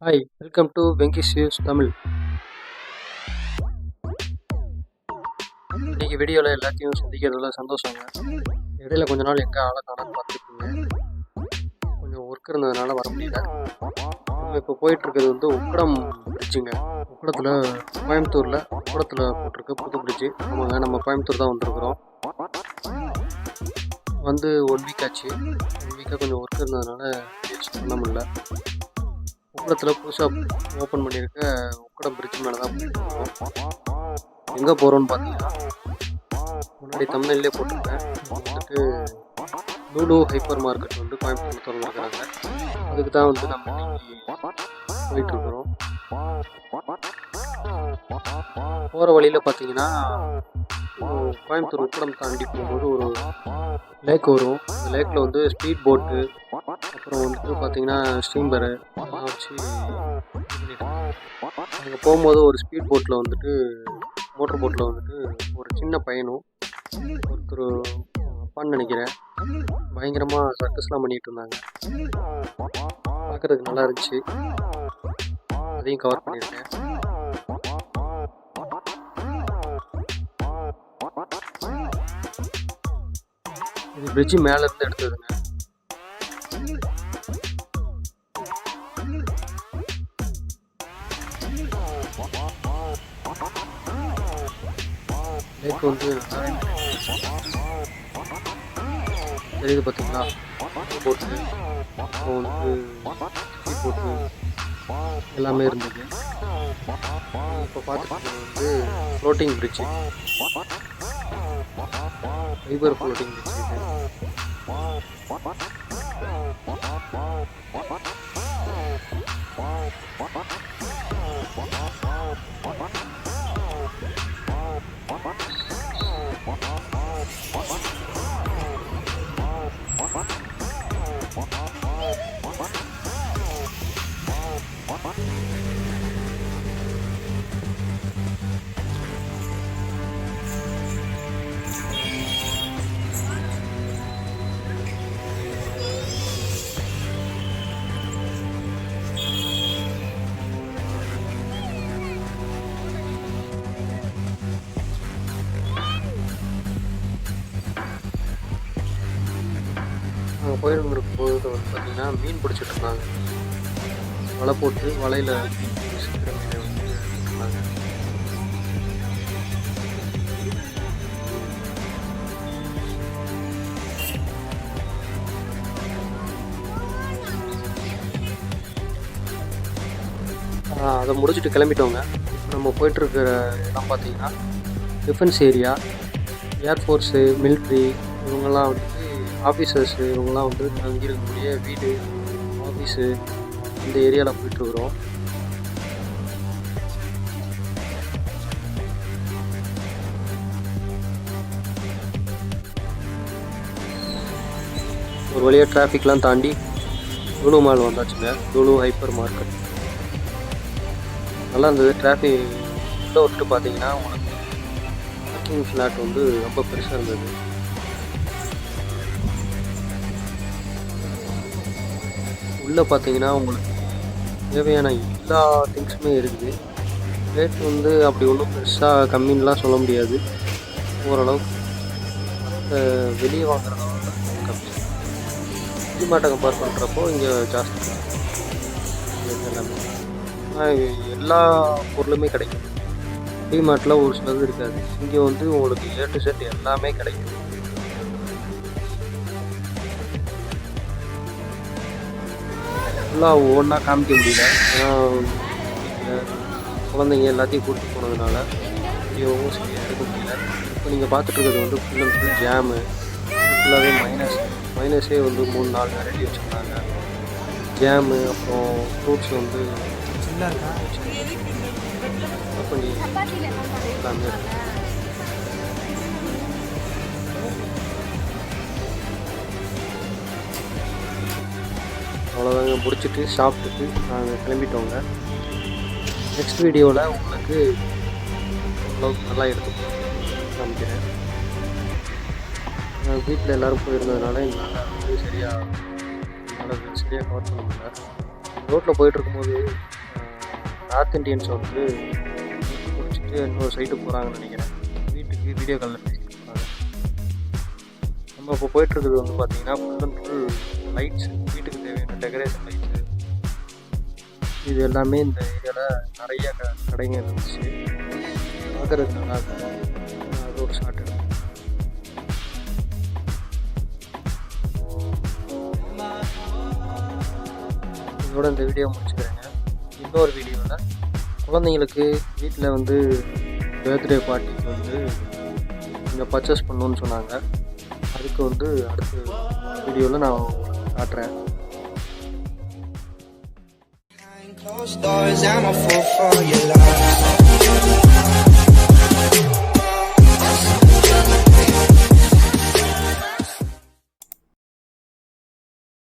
Hi, welcome to Venky chews Tamil. இன்றைக்கி வீடியோவில் எல்லாத்தையும் சந்திக்கிறதுல சந்தோஷங்க. இடையில கொஞ்ச நாள் எங்கே ஆளை காணான்னு பார்த்துருக்கீங்க. கொஞ்சம் ஒர்க் இருந்ததுனால வர முடியல. நம்ம இப்போ போயிட்டுருக்கிறது வந்து உக்கடம் பிரிட்ஜுங்க. உக்கடத்தில் கோயம்புத்தூரில் உக்கடத்தில் போட்டிருக்க புது பிரிட்ஜு. ஆமாங்க, நம்ம கோயம்புத்தூர் தான் வந்துருக்குறோம். வந்து 1 வீக் ஆச்சு. 1 வீக்காக கொஞ்சம் ஒர்க் இருந்ததுனால யூஸ் பண்ண முடியல. உக்கடத்தில் புதுசாக ஓப்பன் பண்ணியிருக்க உக்கடம் பிரிட்ஜ் மேலே தான் போயிட்டுருக்கோம். எங்கே போகிறோன்னு பார்த்தீங்கன்னா, முன்னாடி தமிழ்லேயே போட்டிருக்கேன். வந்துட்டு லூலு ஹைப்பர் மார்க்கெட் வந்து கோயம்புத்தூர் திறந்துருக்குறாங்க. அதுக்கு தான் வந்து நம்ம போயிட்டுருக்குறோம். போகிற வழியில் பார்த்தீங்கன்னா, கோயம்புத்தூர் உக்கடம் தாண்டி போகும்போது ஒரு லேக் வரும். அந்த லேக்கில் வந்து ஸ்பீட் போட்டு, அப்புறம் வந்துட்டு பார்த்தீங்கன்னா ஸ்டீம்பரு அதெல்லாம் வச்சு அங்கே போகும்போது ஒரு ஸ்பீட் போட்டில் வந்துட்டு மோட்டர் போட்டில் வந்துட்டு ஒரு சின்ன பையனும் ஒருத்தர் அப்பான்னு நினைக்கிறேன் பயங்கரமாக சர்க்கஸ்லாம் பண்ணிகிட்டு இருந்தாங்க. பார்க்குறதுக்கு நல்லா இருந்துச்சு. அதையும் கவர் பண்ணியிருக்கேன். இது பிரிட்ஜு மேலேருந்து எடுத்ததுங்க. லேக் வந்து தெரியுது பார்த்தீங்களா, போட்டு அப்புறம் வந்து ஸ்பீட் போட்டு எல்லாமே இருந்தது. இப்போ பார்த்துட்டு வந்து floating bridge, fibre floating bridge இது. நாங்கள் போயிருக்கும் போது வந்து பார்த்திங்கன்னா மீன் பிடிச்சிட்டு இருந்தாங்க. வலை போட்டு வலையில் சிக்கிற மீனை வந்து எடுத்துருந்தாங்க. அதை முடிச்சுட்டு கிளம்பிட்டோங்க. இப்போ நம்ம போயிட்டுருக்கிற இடம் பார்த்திங்கன்னா டிஃபென்ஸ் ஏரியா, ஏர்ஃபோர்ஸு, மிலிட்ரி இவங்கெல்லாம் வந்துட்டு ஆஃபீஸர்ஸு இவங்கெல்லாம் வந்து தங்கியிருக்கக்கூடிய வீடு, ஆஃபீஸு இந்த ஏரியாவில் போயிட்டுருக்குறோம். ஒரு வழியாக டிராஃபிக்லாம் தாண்டி லூலு மால் வந்தாச்சுங்க. லூலு ஹைப்பர் மார்க்கெட் நல்லா இருந்தது. டிராஃபிக் உள்ளே விட்டு பார்த்தீங்கன்னா உங்களுக்கு பார்க்கிங் ஃப்ளாட் வந்து ரொம்ப பெருசாக இருந்தது. உள்ளே பார்த்தீங்கன்னா உங்களுக்கு தேவையான எல்லா திங்ஸுமே இருக்குது. ரேட் வந்து அப்படி ஒன்றும் பெருசாக கம்மின்லாம் சொல்ல முடியாது. ஓரளவுக்கு வெளியே வாங்குறதோட கம்மி. டிமார்ட்டை கம்பேர் பண்ணுறப்போ இங்கே ஜாஸ்தி எல்லாமே. எல்லா பொருளுமே கிடைக்கும். டிமார்ட்டில் ஒரு சிலது இருக்காது. இங்கே வந்து உங்களுக்கு A to Z எல்லாமே கிடைக்கும். ஃபுல்லாக ஒவ்வொன்றா காமிக்க முடியல. ஏன்னா குழந்தைங்க எல்லாத்தையும் கூப்பிட்டு போனதுனால வீடியோவும் சரி எடுக்க முடியல. இப்போ நீங்கள் பார்த்துட்ருக்கிறது வந்து ஃபுல் அண்ட் ஃபுல் ஜாமு, ஃபுல்லாகவே மைனஸே வந்து 3-4 வெரைட்டி வச்சுருந்தாங்க. ஜாமு, அப்புறம் ஃப்ரூட்ஸ் வந்து கொஞ்சம் எல்லாமே இருக்குது. அவ்வளோதாங்க, முடிச்சுட்டு சாப்பிட்டுட்டு நாங்கள் கிளம்பிட்டோங்க. நெக்ஸ்ட் வீடியோவில் உங்களுக்கு ஓரளவுக்கு நல்லா எடுத்து காமிக்கிறேன். வீட்டில் எல்லோரும் போயிருந்ததுனால எங்களால் வந்து சரியாக கவர் பண்ண முடியல. ரோட்டில் போயிட்டுருக்கும்போது நார்த் இண்டியன்ஸ் வந்து முடிச்சுட்டு இன்னொரு சைட்டு போகிறாங்கன்னு நினைக்கிறேன். வீட்டுக்கு வீடியோ காலில் பேசிட்டு இருப்பாங்க. நம்ம இப்போ போயிட்டுருக்குது வந்து பார்த்திங்கன்னா ஃபுல் அண்ட் ஃபுல் லைட்ஸ், வீட்டுக்கு தேவையான டெக்கரேஷன் லைட்ஸு, இது எல்லாமே இந்த ஏரியாவில் நிறைய கடைங்க இருந்துச்சு. பார்க்குறதுக்கு நல்லா இருக்கும். அது ஒரு ஷார்ட் எடுக்கும். இதோட இந்த வீடியோ முடிச்சுக்கிறேங்க. இன்னொரு வீடியோவில் குழந்தைங்களுக்கு வீட்டில் வந்து பர்த்டே பார்ட்டிக்கு வந்து கொஞ்சம் பர்ச்சேஸ் பண்ணணுன்னு சொன்னாங்க. அதுக்கு வந்து அடுத்த வீடியோவில் நான் காட்டுறேன். Closed doors, I'm a fool for your love.